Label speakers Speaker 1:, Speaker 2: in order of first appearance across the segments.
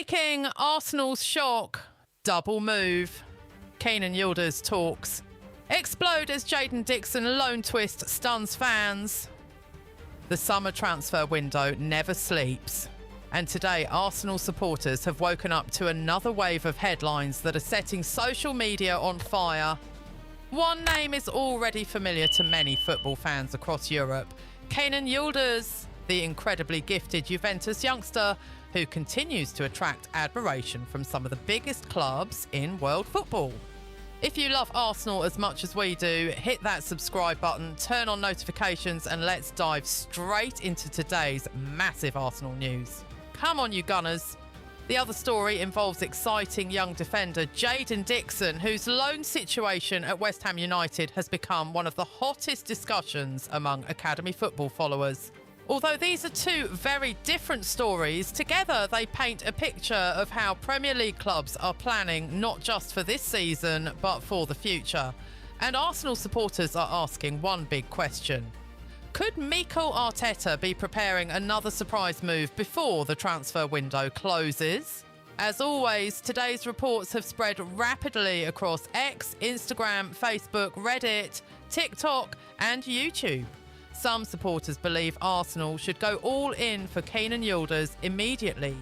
Speaker 1: Breaking Arsenal's shock. Double move. Kenan Yıldız talks. Explode as Jaden Dixon loan twist stuns fans. The summer transfer window never sleeps. And today, Arsenal supporters have woken up to another wave of headlines that are setting social media on fire. One name is already familiar to many football fans across Europe. Kenan Yıldız, the incredibly gifted Juventus youngster who continues to attract admiration from some of the biggest clubs in world football. If you love Arsenal as much as we do, hit that subscribe button, turn on notifications, and let's dive straight into today's massive Arsenal news. Come on, you Gunners. The other story involves exciting young defender Jaden Dixon, whose loan situation at West Ham United has become one of the hottest discussions among academy football followers. Although these are two very different stories, together they paint a picture of how Premier League clubs are planning not just for this season, but for the future. And Arsenal supporters are asking one big question. Could Mikel Arteta be preparing another surprise move before the transfer window closes? As always, today's reports have spread rapidly across X, Instagram, Facebook, Reddit, TikTok and YouTube. Some supporters believe Arsenal should go all in for Kenan Yıldız immediately.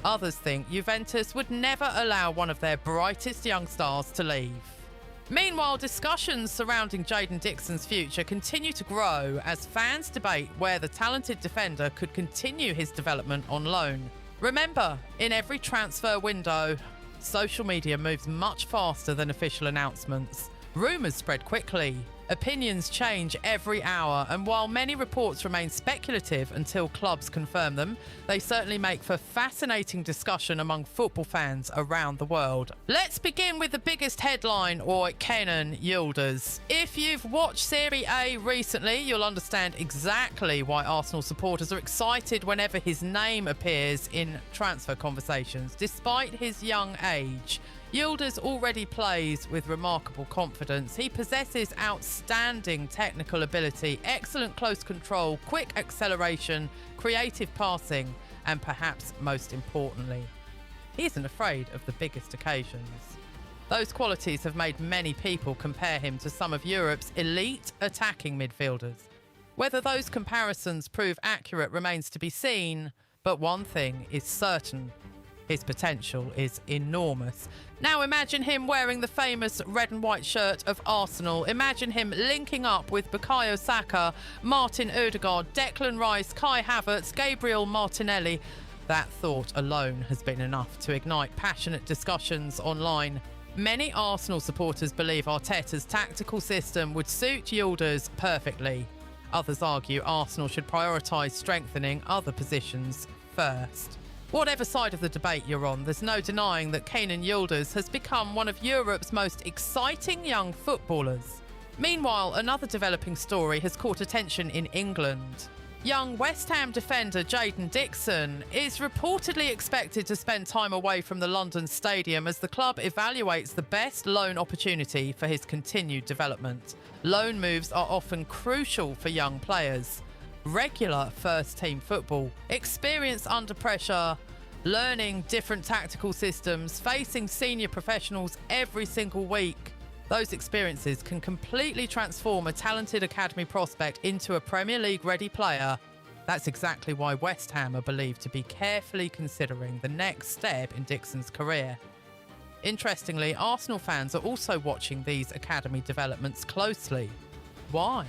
Speaker 1: Others think Juventus would never allow one of their brightest young stars to leave. Meanwhile, discussions surrounding Jaden Dixon's future continue to grow as fans debate where the talented defender could continue his development on loan. Remember, in every transfer window, social media moves much faster than official announcements. Rumours spread quickly. Opinions change every hour, and while many reports remain speculative until clubs confirm them, they certainly make for fascinating discussion among football fans around the world. Let's begin with the biggest headline, or Kenan Yıldız. If you've watched Serie A recently, you'll understand exactly why Arsenal supporters are excited whenever his name appears in transfer conversations. Despite his young age, Yıldız already plays with remarkable confidence. He possesses outstanding technical ability, excellent close control, quick acceleration, creative passing, and perhaps most importantly, he isn't afraid of the biggest occasions. Those qualities have made many people compare him to some of Europe's elite attacking midfielders. Whether those comparisons prove accurate remains to be seen, but one thing is certain. His potential is enormous. Now imagine him wearing the famous red and white shirt of Arsenal. Imagine him linking up with Bukayo Saka, Martin Odegaard, Declan Rice, Kai Havertz, Gabriel Martinelli. That thought alone has been enough to ignite passionate discussions online. Many Arsenal supporters believe Arteta's tactical system would suit Yıldız perfectly. Others argue Arsenal should prioritise strengthening other positions first. Whatever side of the debate you're on, there's no denying that Kenan Yıldız has become one of Europe's most exciting young footballers. Meanwhile, another developing story has caught attention in England. Young West Ham defender Jaden Dixon is reportedly expected to spend time away from the London stadium as the club evaluates the best loan opportunity for his continued development. Loan moves are often crucial for young players. Regular first-team football, experience under pressure, learning different tactical systems, facing senior professionals every single week. Those experiences can completely transform a talented academy prospect into a Premier League-ready player. That's exactly why West Ham are believed to be carefully considering the next step in Dixon's career. Interestingly, Arsenal fans are also watching these academy developments closely. Why?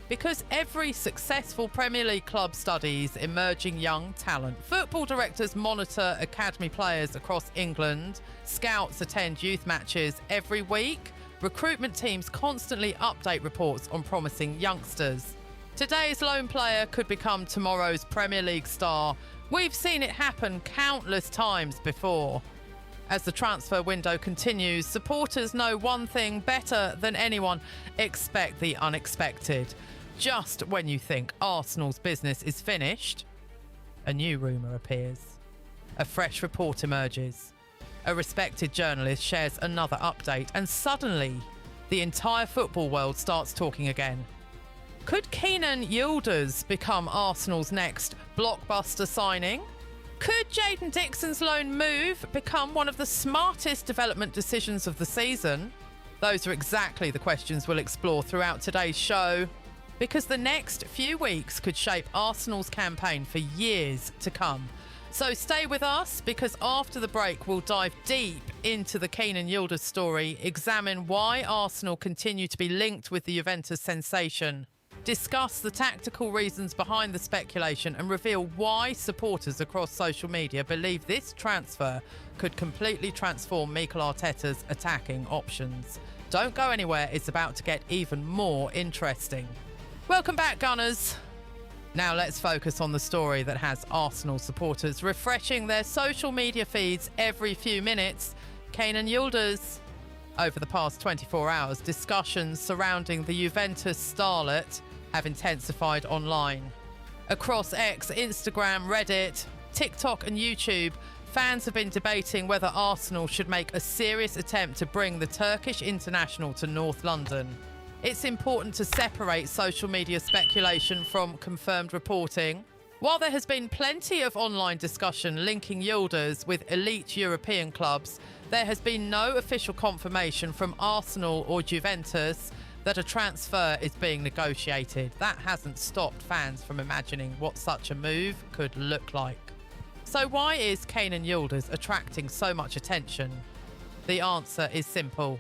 Speaker 1: Because every successful Premier League club studies emerging young talent. Football directors monitor academy players across England. Scouts attend youth matches every week. Recruitment teams constantly update reports on promising youngsters. Today's loan player could become tomorrow's Premier League star. We've seen it happen countless times before. As the transfer window continues, supporters know one thing better than anyone: expect the unexpected. Just when you think Arsenal's business is finished, a new rumour appears. A fresh report emerges. A respected journalist shares another update, and suddenly the entire football world starts talking again. Could Kenan Yıldız become Arsenal's next blockbuster signing? Could Jaden Dixon's loan move become one of the smartest development decisions of the season? Those are exactly the questions we'll explore throughout today's show, because the next few weeks could shape Arsenal's campaign for years to come. So stay with us, because after the break we'll dive deep into the Kenan Yıldız story, examine why Arsenal continue to be linked with the Juventus sensation, discuss the tactical reasons behind the speculation, and reveal why supporters across social media believe this transfer could completely transform Mikel Arteta's attacking options. Don't go anywhere, it's about to get even more interesting. Welcome back, Gunners. Now let's focus on the story that has Arsenal supporters refreshing their social media feeds every few minutes. Kenan Yıldız. Over the past 24 hours, discussions surrounding the Juventus starlet have intensified online. Across X, Instagram, Reddit, TikTok and YouTube, fans have been debating whether Arsenal should make a serious attempt to bring the Turkish international to North London. It's important to separate social media speculation from confirmed reporting. While there has been plenty of online discussion linking Yıldız with elite European clubs, there has been no official confirmation from Arsenal or Juventus that a transfer is being negotiated. That hasn't stopped fans from imagining what such a move could look like. So why is Kenan Yıldız attracting so much attention? The answer is simple.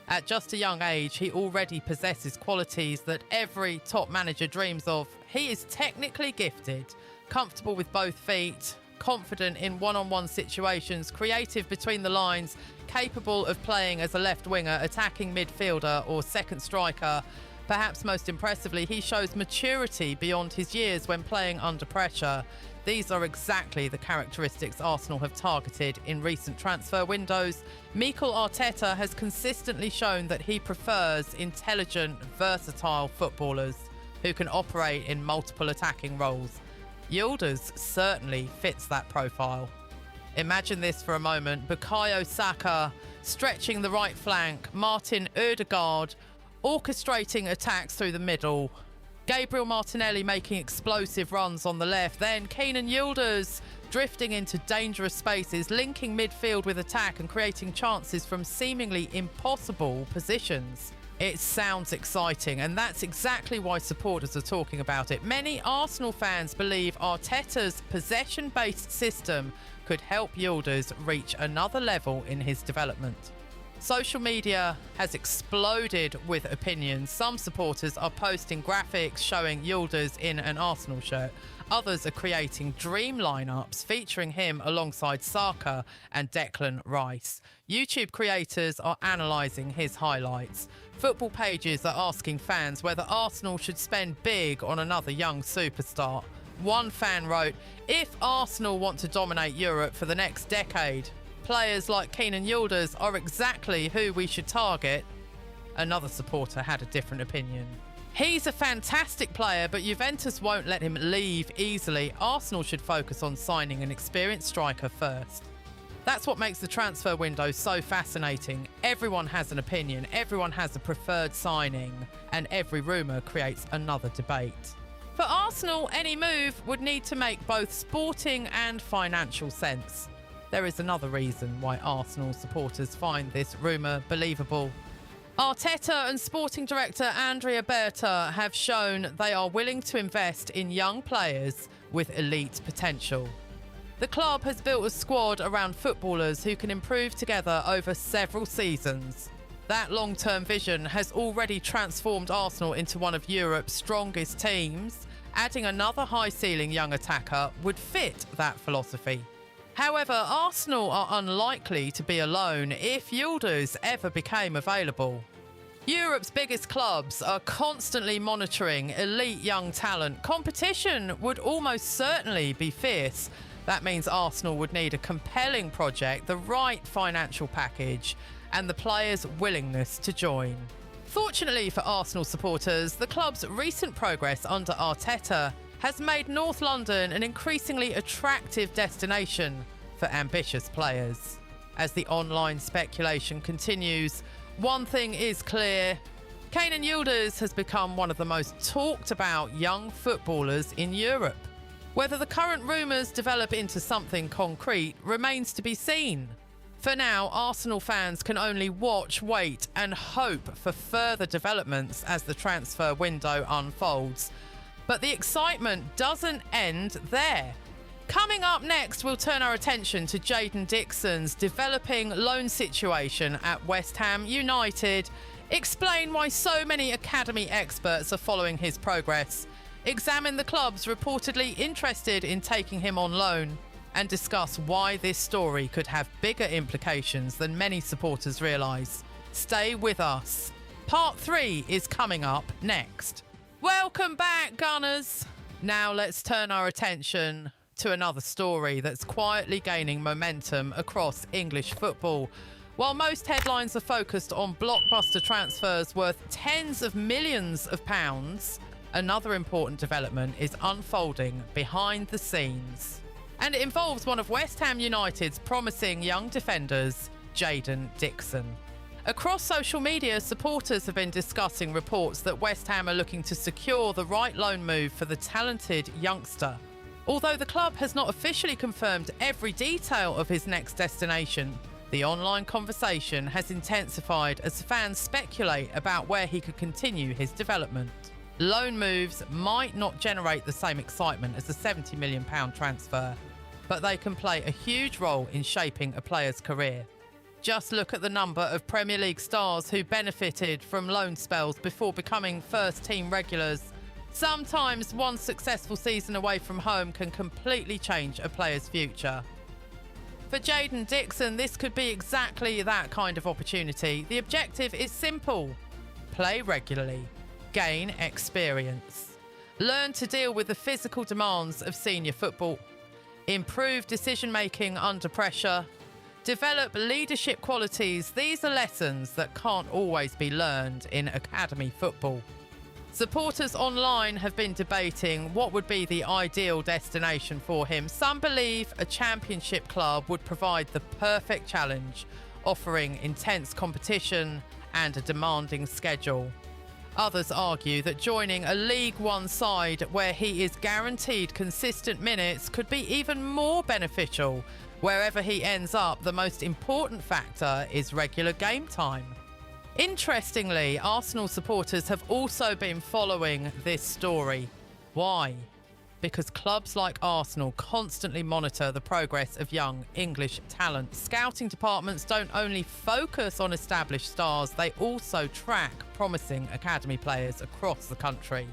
Speaker 1: At just a young age, he already possesses qualities that every top manager dreams of. He is technically gifted, comfortable with both feet, confident in one-on-one situations, creative between the lines, capable of playing as a left winger, attacking midfielder or second striker. Perhaps most impressively, he shows maturity beyond his years when playing under pressure. These are exactly the characteristics Arsenal have targeted in recent transfer windows. Mikel Arteta has consistently shown that he prefers intelligent, versatile footballers who can operate in multiple attacking roles. Yıldız certainly fits that profile. Imagine this for a moment: Bukayo Saka stretching the right flank, Martin Ødegaard orchestrating attacks through the middle, Gabriel Martinelli making explosive runs on the left, then Kenan Yıldız drifting into dangerous spaces, linking midfield with attack and creating chances from seemingly impossible positions. It sounds exciting, and that's exactly why supporters are talking about it. Many Arsenal fans believe Arteta's possession-based system could help Yıldız reach another level in his development. Social media has exploded with opinions. Some supporters are posting graphics showing Yıldız in an Arsenal shirt. Others are creating dream lineups featuring him alongside Saka and Declan Rice. YouTube creators are analysing his highlights. Football pages are asking fans whether Arsenal should spend big on another young superstar. One fan wrote, "If Arsenal want to dominate Europe for the next decade, players like Kenan Yıldız are exactly who we should target." Another supporter had a different opinion. "He's a fantastic player, but Juventus won't let him leave easily. Arsenal should focus on signing an experienced striker first." That's what makes the transfer window so fascinating. Everyone has an opinion, everyone has a preferred signing, and every rumour creates another debate. For Arsenal, any move would need to make both sporting and financial sense. There is another reason why Arsenal supporters find this rumour believable. Arteta and sporting director Andrea Berta have shown they are willing to invest in young players with elite potential. The club has built a squad around footballers who can improve together over several seasons. That long-term vision has already transformed Arsenal into one of Europe's strongest teams. Adding another high-ceiling young attacker would fit that philosophy. However, Arsenal are unlikely to be alone if Yıldız ever became available. Europe's biggest clubs are constantly monitoring elite young talent. Competition would almost certainly be fierce. That means Arsenal would need a compelling project, the right financial package, and the players' willingness to join. Fortunately for Arsenal supporters, the club's recent progress under Arteta has made North London an increasingly attractive destination for ambitious players. As the online speculation continues, one thing is clear: Kenan Yıldız has become one of the most talked about young footballers in Europe. Whether the current rumours develop into something concrete remains to be seen. For now, Arsenal fans can only watch, wait and hope for further developments as the transfer window unfolds. But the excitement doesn't end there. Coming up next, we'll turn our attention to Jaden Dixon's developing loan situation at West Ham United, explain why so many academy experts are following his progress, examine the clubs reportedly interested in taking him on loan, and discuss why this story could have bigger implications than many supporters realise. Stay with us. Part 3 is coming up next. Welcome back, Gunners. Now let's turn our attention to another story that's quietly gaining momentum across English football. While most headlines are focused on blockbuster transfers worth tens of millions of pounds, another important development is unfolding behind the scenes. And it involves one of West Ham United's promising young defenders, Jaden Dixon. Across social media, supporters have been discussing reports that West Ham are looking to secure the right loan move for the talented youngster. Although the club has not officially confirmed every detail of his next destination, the online conversation has intensified as fans speculate about where he could continue his development. Loan moves might not generate the same excitement as a £70 million transfer, but they can play a huge role in shaping a player's career. Just look at the number of Premier League stars who benefited from loan spells before becoming first-team regulars. Sometimes one successful season away from home can completely change a player's future. For Jaden Dixon, this could be exactly that kind of opportunity. The objective is simple: play regularly, gain experience, learn to deal with the physical demands of senior football, improve decision-making under pressure, develop leadership qualities. These are lessons that can't always be learned in academy football. Supporters online have been debating what would be the ideal destination for him. Some believe a championship club would provide the perfect challenge, offering intense competition and a demanding schedule. Others argue that joining a League One side where he is guaranteed consistent minutes could be even more beneficial. Wherever he ends up, the most important factor is regular game time. Interestingly, Arsenal supporters have also been following this story. Why? Because clubs like Arsenal constantly monitor the progress of young English talent. Scouting departments don't only focus on established stars, they also track promising academy players across the country.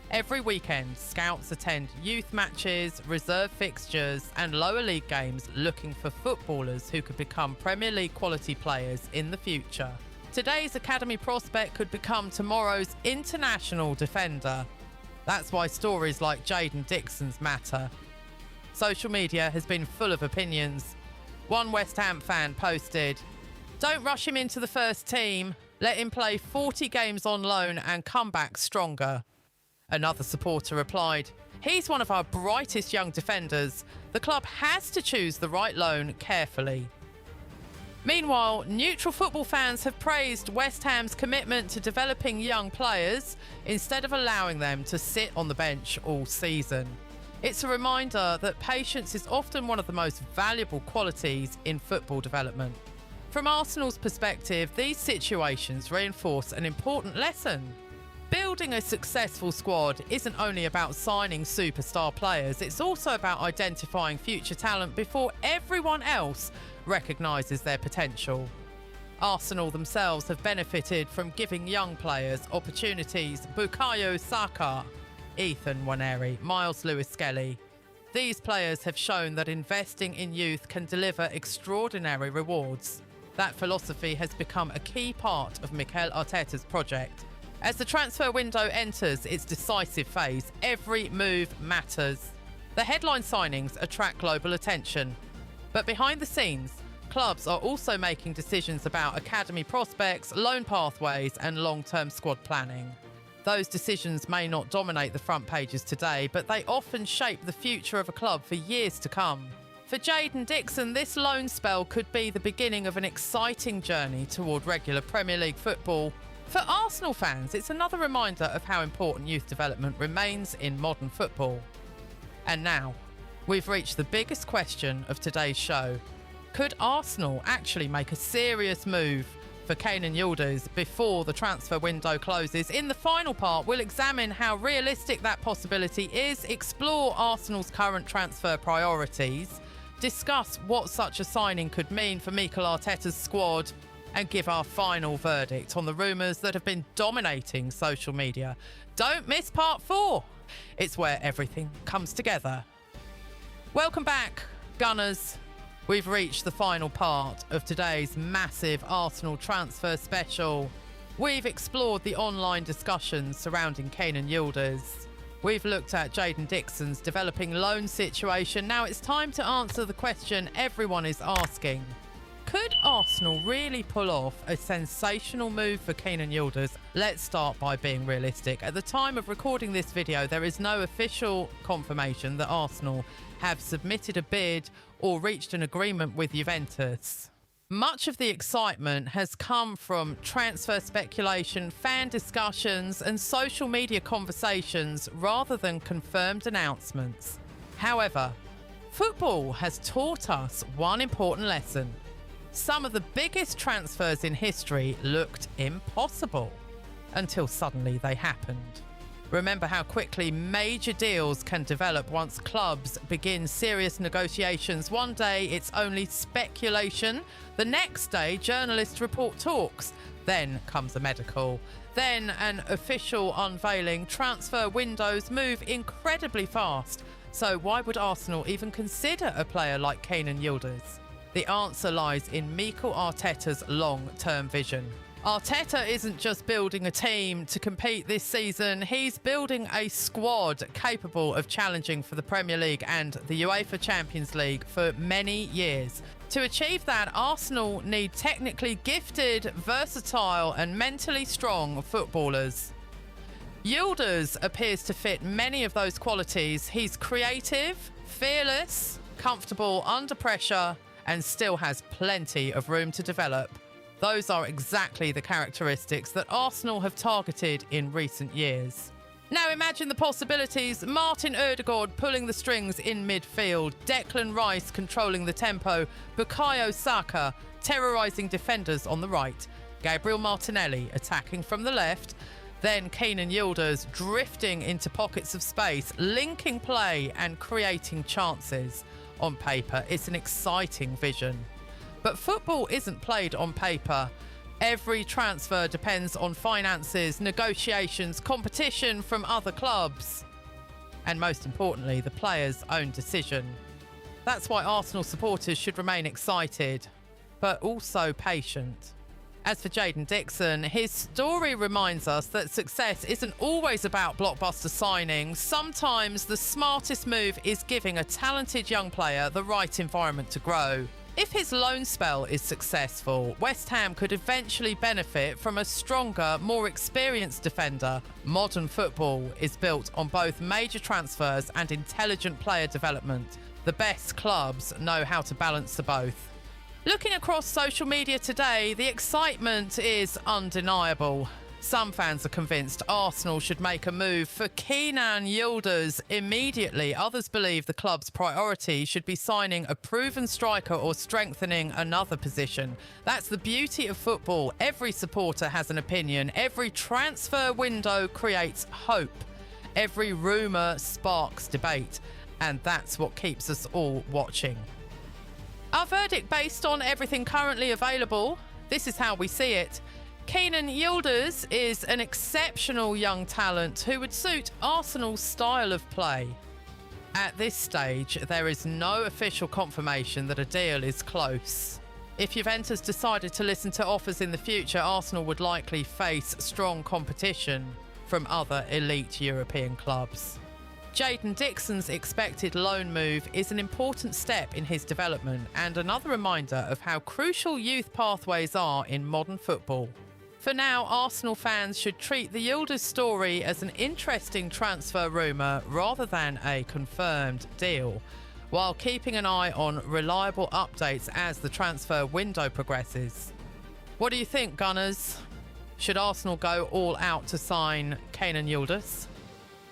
Speaker 1: Every weekend, scouts attend youth matches, reserve fixtures and lower league games looking for footballers who could become Premier League quality players in the future. Today's academy prospect could become tomorrow's international defender. That's why stories like Jaden Dixon's matter. Social media has been full of opinions. One West Ham fan posted, "Don't rush him into the first team. Let him play 40 games on loan and come back stronger." Another supporter replied, "He's one of our brightest young defenders. The club has to choose the right loan carefully." Meanwhile, neutral football fans have praised West Ham's commitment to developing young players instead of allowing them to sit on the bench all season. It's a reminder that patience is often one of the most valuable qualities in football development. From Arsenal's perspective, these situations reinforce an important lesson. Building a successful squad isn't only about signing superstar players, it's also about identifying future talent before everyone else recognises their potential. Arsenal themselves have benefited from giving young players opportunities. Bukayo Saka, Ethan Nwaneri, Miles Lewis-Skelly. These players have shown that investing in youth can deliver extraordinary rewards. That philosophy has become a key part of Mikel Arteta's project. As the transfer window enters its decisive phase, every move matters. The headline signings attract global attention. But behind the scenes, clubs are also making decisions about academy prospects, loan pathways and long-term squad planning. Those decisions may not dominate the front pages today, but they often shape the future of a club for years to come. For Jaden Dixon, this loan spell could be the beginning of an exciting journey toward regular Premier League football. For Arsenal fans, it's another reminder of how important youth development remains in modern football. And now, we've reached the biggest question of today's show. Could Arsenal actually make a serious move for Kenan Yıldız before the transfer window closes? In the final part, we'll examine how realistic that possibility is, explore Arsenal's current transfer priorities, discuss what such a signing could mean for Mikel Arteta's squad, and give our final verdict on the rumours that have been dominating social media. Don't miss part 4. It's where everything comes together. Welcome back, Gunners. We've reached the final part of today's massive Arsenal transfer special. We've explored the online discussions surrounding Kenan Yıldız. We've looked at Jaden Dixon's developing loan situation. Now it's time to answer the question everyone is asking. Could Arsenal really pull off a sensational move for Kenan Yıldız? Let's start by being realistic. At the time of recording this video, there is no official confirmation that Arsenal have submitted a bid or reached an agreement with Juventus. Much of the excitement has come from transfer speculation, fan discussions, and social media conversations rather than confirmed announcements. However, football has taught us one important lesson. Some of the biggest transfers in history looked impossible until suddenly they happened. Remember how quickly major deals can develop once clubs begin serious negotiations. One day it's only speculation. The next day journalists report talks. Then comes a medical. Then an official unveiling. Transfer windows move incredibly fast. So why would Arsenal even consider a player like Kenan Yıldız? The answer lies in Mikel Arteta's long-term vision. Arteta isn't just building a team to compete this season, he's building a squad capable of challenging for the Premier League and the UEFA Champions League for many years. To achieve that, Arsenal need technically gifted, versatile and mentally strong footballers. Yıldız appears to fit many of those qualities. He's creative, fearless, comfortable under pressure, and still has plenty of room to develop. Those are exactly the characteristics that Arsenal have targeted in recent years. Now imagine the possibilities. Martin Ødegaard pulling the strings in midfield, Declan Rice controlling the tempo, Bukayo Saka terrorising defenders on the right, Gabriel Martinelli attacking from the left, then Kenan Yıldız drifting into pockets of space, linking play and creating chances. On paper, it's an exciting vision. But football isn't played on paper. Every transfer depends on finances, negotiations, competition from other clubs, and most importantly, the player's own decision. That's why Arsenal supporters should remain excited, but also patient. As for Jaden Dixon, his story reminds us that success isn't always about blockbuster signings. Sometimes the smartest move is giving a talented young player the right environment to grow. If his loan spell is successful, West Ham could eventually benefit from a stronger, more experienced defender. Modern football is built on both major transfers and intelligent player development. The best clubs know how to balance the both. Looking across social media today, the excitement is undeniable. Some fans are convinced Arsenal should make a move for Kenan Yıldız immediately. Others believe the club's priority should be signing a proven striker or strengthening another position. That's the beauty of football. Every supporter has an opinion. Every transfer window creates hope. Every rumour sparks debate. And that's what keeps us all watching. Our verdict based on everything currently available. This is how we see it. Kenan Yıldız is an exceptional young talent who would suit Arsenal's style of play. At this stage, there is no official confirmation that a deal is close. If Juventus decided to listen to offers in the future, Arsenal would likely face strong competition from other elite European clubs. Jaden Dixon's expected loan move is an important step in his development and another reminder of how crucial youth pathways are in modern football. For now, Arsenal fans should treat the Yıldız story as an interesting transfer rumour rather than a confirmed deal, while keeping an eye on reliable updates as the transfer window progresses. What do you think, Gunners? Should Arsenal go all out to sign Kenan Yıldız?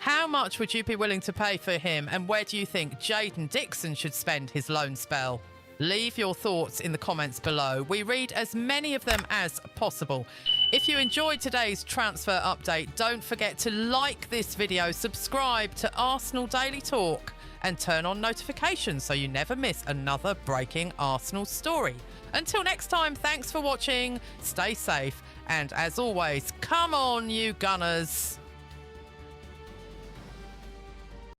Speaker 1: How much would you be willing to pay for him, and where do you think Jaden Dixon should spend his loan spell? Leave your thoughts in the comments below. We read as many of them as possible. If you enjoyed today's transfer update, don't forget to like this video, subscribe to Arsenal Daily Talk, and turn on notifications so you never miss another breaking Arsenal story. Until next time, thanks for watching, stay safe, and as always, come on, you Gunners.